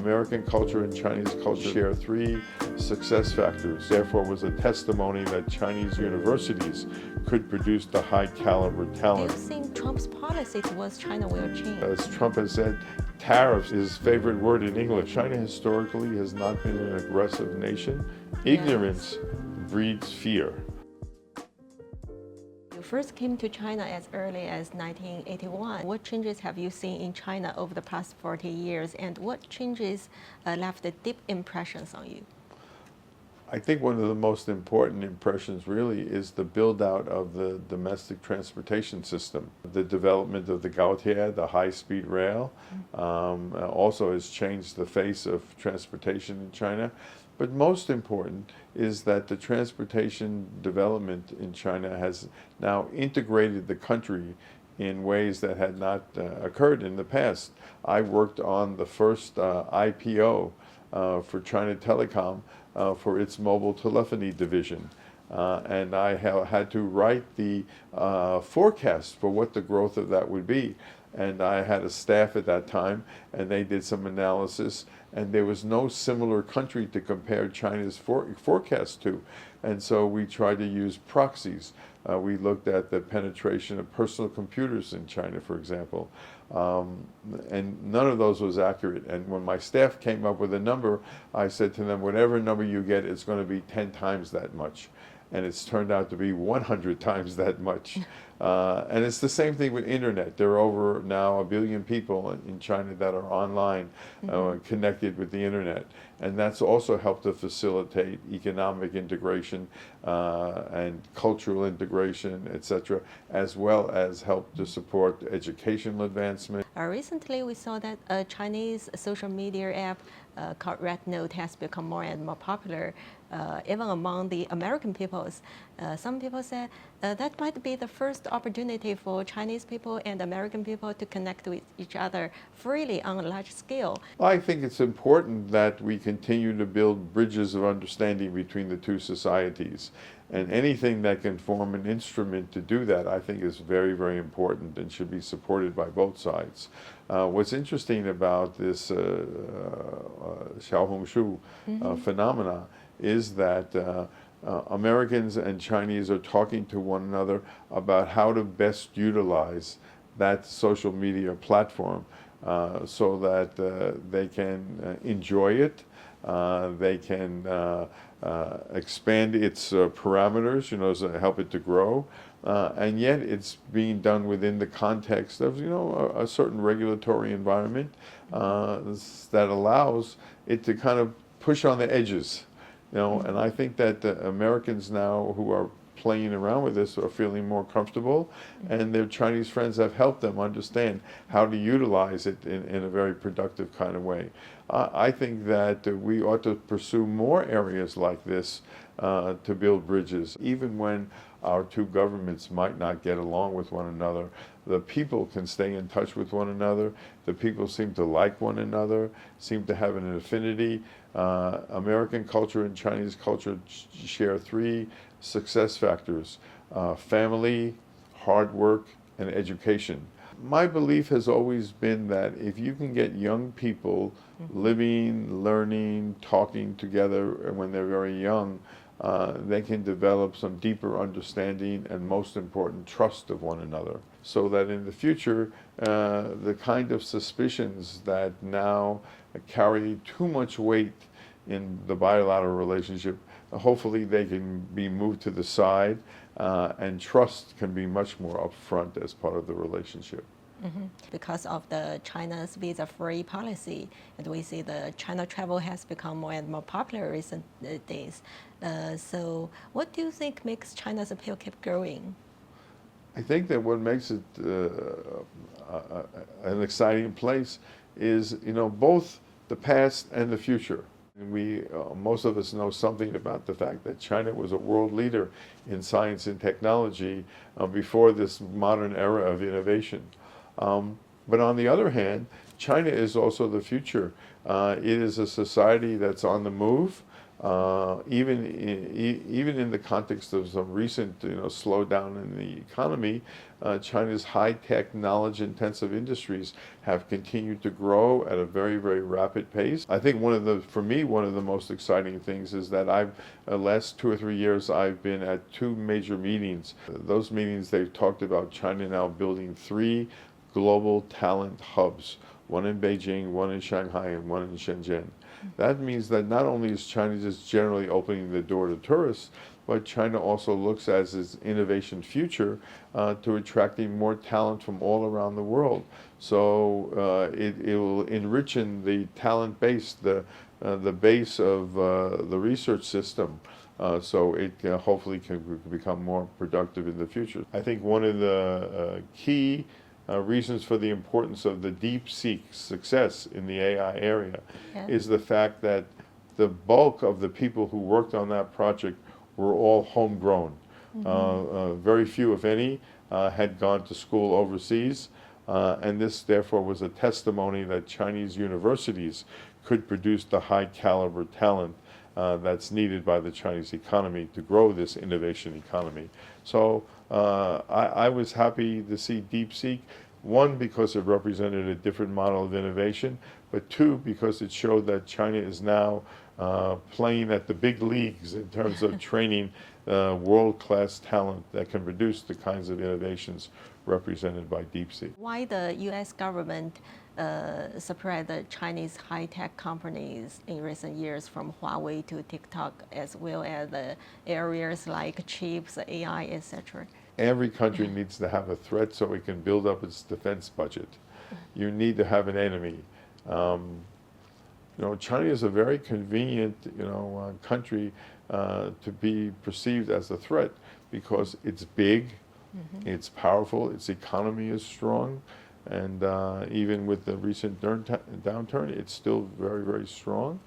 American culture and Chinese culture share three success factors. Therefore, it was a testimony that Chinese universities could produce the high caliber talent. Do you think Trump's policy towards China will change? As Trump has said, tariffs is his favorite word in English. China historically has not been an aggressive nation. Ignorance breeds fear. You first came to China as early as 1981. What changes have you seen in China over the past 40 years, and what changes left deep impressions on you? I think one of the most important impressions really is the build-out of the domestic transportation system. The development of the Gaotie, the high-speed rail, also has changed the face of transportation in China. But most important is that the transportation development in China has now integrated the country in ways that had not occurred in the past. I worked on the first IPO for China Telecom for its mobile telephony division. And I had to write the forecast for what the growth of that would be. And I had a staff at that time, and they did some analysis, and there was no similar country to compare China's forecast to. And so we tried to use proxies. We looked at the penetration of personal computers in China, for example. And none of those was accurate. And when my staff came up with a number, I said to them, whatever number you get, it's going to be 10 times that much. And it's turned out to be 100 times that much. And it's the same thing with internet. There are over now 1 billion people in China that are online, connected with the internet. And that's also helped to facilitate economic integration and cultural integration, etc., as well as help to support educational advancement. Recently, we saw that a Chinese social media app called Red Note has become more and more popular, even among the American peoples. Some people say that might be the first opportunity for Chinese people and American people to connect with each other freely on a large scale. I think it's important that we continue to build bridges of understanding between the two societies. And anything that can form an instrument to do that, I think, is very, very important and should be supported by both sides. What's interesting about this Xiaohongshu phenomena is that Americans and Chinese are talking to one another about how to best utilize that social media platform so that they can enjoy it, they can expand its parameters, so help it to grow, and yet it's being done within the context of, a certain regulatory environment that allows it to kind of push on the edges, and I think that Americans now who are playing around with this are feeling more comfortable, and their Chinese friends have helped them understand how to utilize it in a very productive kind of way. I think that we ought to pursue more areas like this to build bridges. Even when our two governments might not get along with one another, the people can stay in touch with one another. The people seem to like one another, seem to have an affinity. American culture and Chinese culture share three success factors: family, hard work, and education. My belief has always been that if you can get young people living, learning, talking together when they're very young, they can develop some deeper understanding and, most important, trust of one another. So that in the future, the kind of suspicions that now carry too much weight in the bilateral relationship, hopefully they can be moved to the side, and trust can be much more upfront as part of the relationship. Because of the China's visa-free policy, and we see the China travel has become more and more popular recent days. So what do you think makes China's appeal keep growing? I think that what makes it an exciting place is, both the past and the future. We, most of us know something about the fact that China was a world leader in science and technology before this modern era of innovation. But on the other hand, China is also the future. It is a society that's on the move. Even in the context of some recent slowdown in the economy, China's high-tech, knowledge-intensive industries have continued to grow at a very, very rapid pace. I think for me, one of the most exciting things is that last 2 or 3 years, I've been at 2 major meetings. Those meetings, they've talked about China now building 3 global talent hubs, one in Beijing, one in Shanghai, and one in Shenzhen. That means that not only is China just generally opening the door to tourists, but China also looks as its innovation future to attracting more talent from all around the world. So it will enrich in the talent base, the base of the research system, so it hopefully can become more productive in the future. I think one of the key reasons for the importance of the DeepSeek success in the AI area is the fact that the bulk of the people who worked on that project were all homegrown. Very few, if any, had gone to school overseas, and this therefore was a testimony that Chinese universities could produce the high caliber talent that's needed by the Chinese economy to grow this innovation economy. So I was happy to see DeepSeek, one, because it represented a different model of innovation, but 2, because it showed that China is now playing at the big leagues in terms of training world-class talent that can produce the kinds of innovations represented by DeepSeek. Why the U.S. government suppressed the Chinese high-tech companies in recent years, from Huawei to TikTok, as well as the areas like chips, AI, etc.? Every country needs to have a threat so it can build up its defense budget. You need to have an enemy. China is a very convenient, country to be perceived as a threat because it's big, it's powerful, its economy is strong, and even with the recent downturn, it's still very, very strong.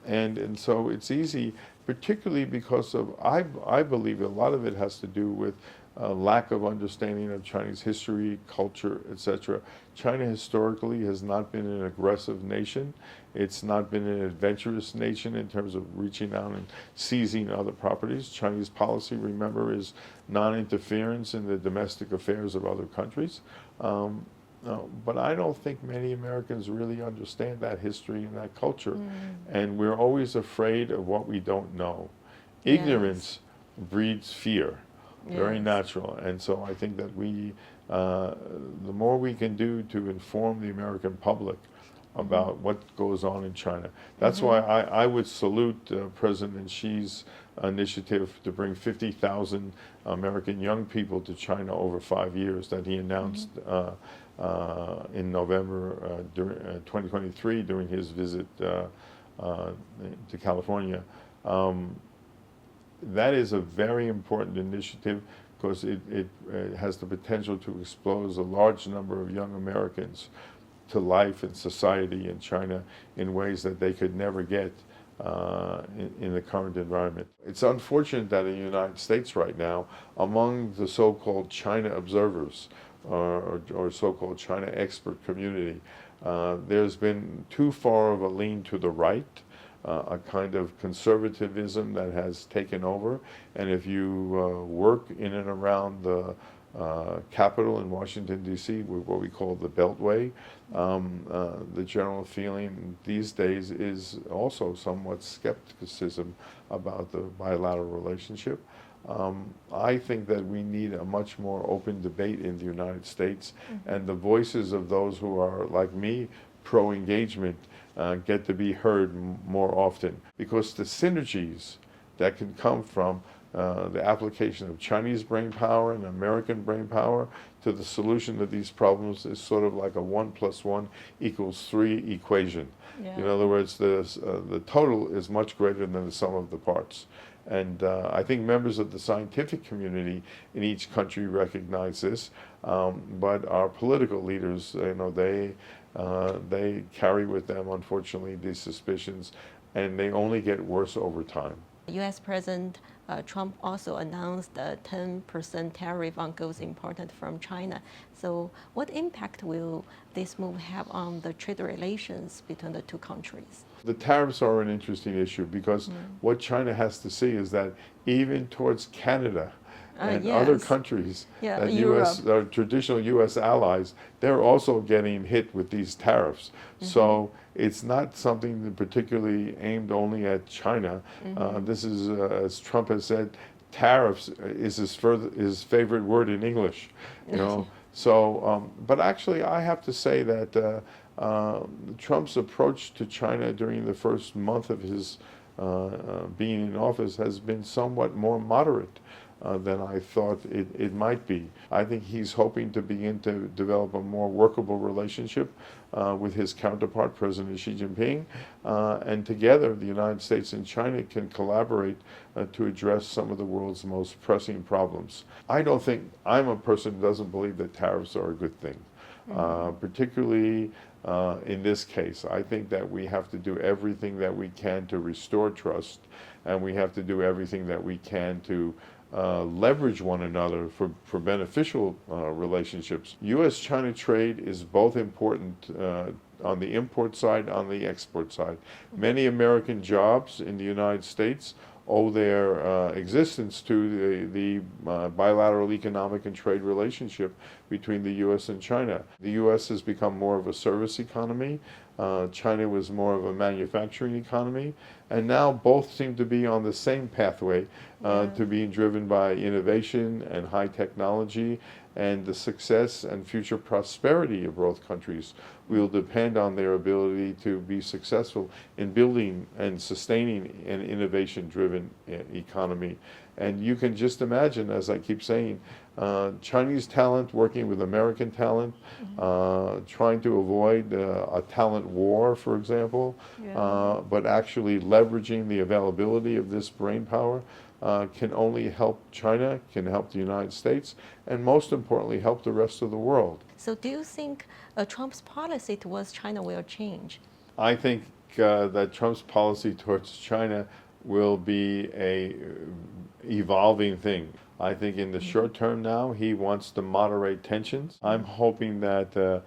And so it's easy, particularly because of, I believe a lot of it has to do with lack of understanding of Chinese history, culture, etc. China historically has not been an aggressive nation. It's not been an adventurous nation in terms of reaching out and seizing other properties. Chinese policy, remember, is non-interference in the domestic affairs of other countries. But I don't think many Americans really understand that history and that culture. And we're always afraid of what we don't know. Ignorance breeds fear. Very natural. And so I think that the more we can do to inform the American public about what goes on in China. That's why I would salute President Xi's initiative to bring 50,000 American young people to China over 5 years that he announced in November 2023 during his visit to California. That is a very important initiative because it has the potential to expose a large number of young Americans to life and society in China in ways that they could never get in the current environment. It's unfortunate that in the United States right now, among the so-called China observers or so-called China expert community, there's been too far of a lean to the right, a kind of conservatism that has taken over. And if you work in and around the capital in Washington, D.C., what we call the Beltway, the general feeling these days is also somewhat skepticism about the bilateral relationship. I think that we need a much more open debate in the United States, and the voices of those who are, like me, pro-engagement get to be heard more often, because the synergies that can come from the application of Chinese brain power and American brain power to the solution of these problems is sort of like a 1 + 1 = 3 equation. In other words, the total is much greater than the sum of the parts. And I think members of the scientific community in each country recognize this, but our political leaders, they carry with them, unfortunately, these suspicions, and they only get worse over time. U.S. President Trump also announced a 10% tariff on goods imported from China. So what impact will this move have on the trade relations between the two countries? The tariffs are an interesting issue because what China has to see is that even towards Canada and other Yes. countries Yeah, that Europe. traditional U.S. allies, they're also getting hit with these tariffs. So it's not something that particularly aimed only at China. This is, as Trump has said, tariffs is his favorite word in English. You know. So, but actually, I have to say that Trump's approach to China during the first month of his being in office has been somewhat more moderate than I thought it might be. I think he's hoping to begin to develop a more workable relationship with his counterpart, President Xi Jinping, and together the United States and China can collaborate to address some of the world's most pressing problems. I don't think, I'm a person who doesn't believe that tariffs are a good thing, particularly in this case. I think that we have to do everything that we can to restore trust, and we have to do everything that we can to leverage one another for beneficial relationships. U.S.-China trade is both important on the import side, on the export side. Many American jobs in the United States owe their existence to the bilateral economic and trade relationship between the U.S. and China. The U.S. has become more of a service economy. China was more of a manufacturing economy. And now both seem to be on the same pathway to being driven by innovation and high technology, and the success and future prosperity of both countries will depend on their ability to be successful in building and sustaining an innovation-driven economy. And you can just imagine, as I keep saying, Chinese talent working with American talent, trying to avoid a talent war, for example, but actually leveraging the availability of this brain power can only help China, can help the United States, and most importantly, help the rest of the world. So do you think Trump's policy towards China will change? I think that Trump's policy towards China will be a evolving thing. I think in the short term now, he wants to moderate tensions. I'm hoping that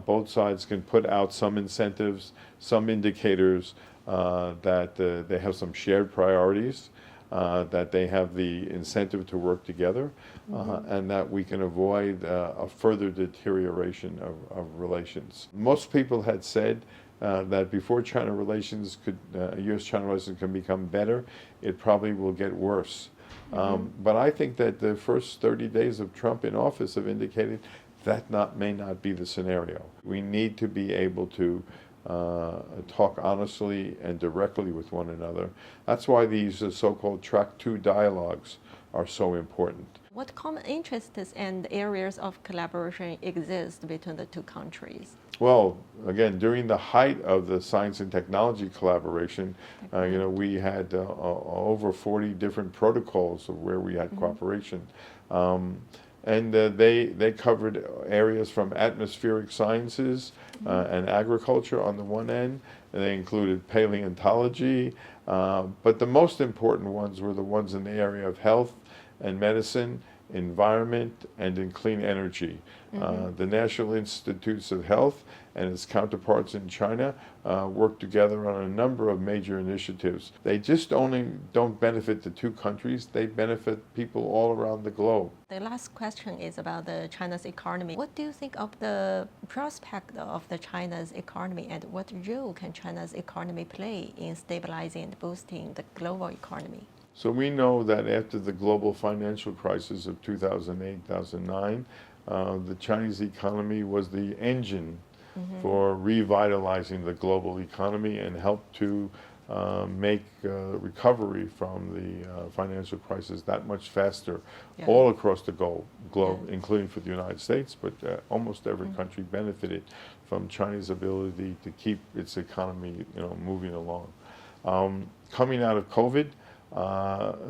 both sides can put out some incentives, some indicators that they have some shared priorities, that they have the incentive to work together, and that we can avoid a further deterioration of relations. Most people had said that before China relations U.S.-China relations can become better, it probably will get worse. But I think that the first 30 days of Trump in office have indicated that may not be the scenario. We need to be able to talk honestly and directly with one another. That's why these so-called Track 2 dialogues are so important. What common interests and areas of collaboration exist between the two countries? Well, again, during the height of the science and technology collaboration, we had over 40 different protocols of where we had cooperation. And they covered areas from atmospheric sciences and agriculture on the one end, and they included paleontology, but the most important ones were the ones in the area of health and medicine, environment, and in clean energy. The National Institutes of Health and its counterparts in China work together on a number of major initiatives. They just don't benefit the two countries, they benefit people all around the globe. The last question is about China's economy. What do you think of the prospect of China's economy, and what role can China's economy play in stabilizing and boosting the global economy? So we know that after the global financial crisis of 2008-2009, the Chinese economy was the engine for revitalizing the global economy and helped to make recovery from the financial crisis that much faster all across the globe, including for the United States, but almost every country benefited from China's ability to keep its economy moving along. Coming out of COVID,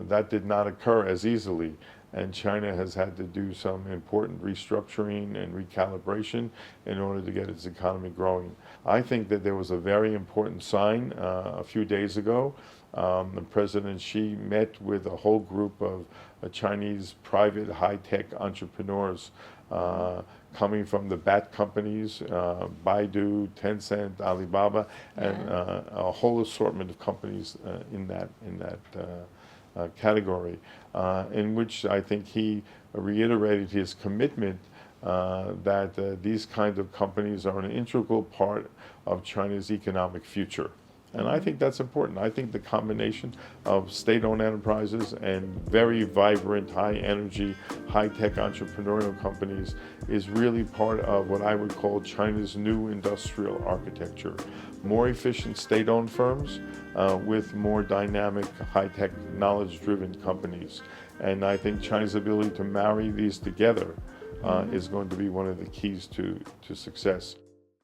that did not occur as easily, and China has had to do some important restructuring and recalibration in order to get its economy growing. I think that there was a very important sign a few days ago President Xi met with a whole group of Chinese private high-tech entrepreneurs coming from the bat companies, Baidu, Tencent, Alibaba, and a whole assortment of companies in that category, in which I think he reiterated his commitment that these kinds of companies are an integral part of China's economic future. And I think that's important. I think the combination of state-owned enterprises and very vibrant, high-energy, high-tech entrepreneurial companies is really part of what I would call China's new industrial architecture. More efficient state-owned firms with more dynamic, high-tech, knowledge-driven companies. And I think China's ability to marry these together is going to be one of the keys to success.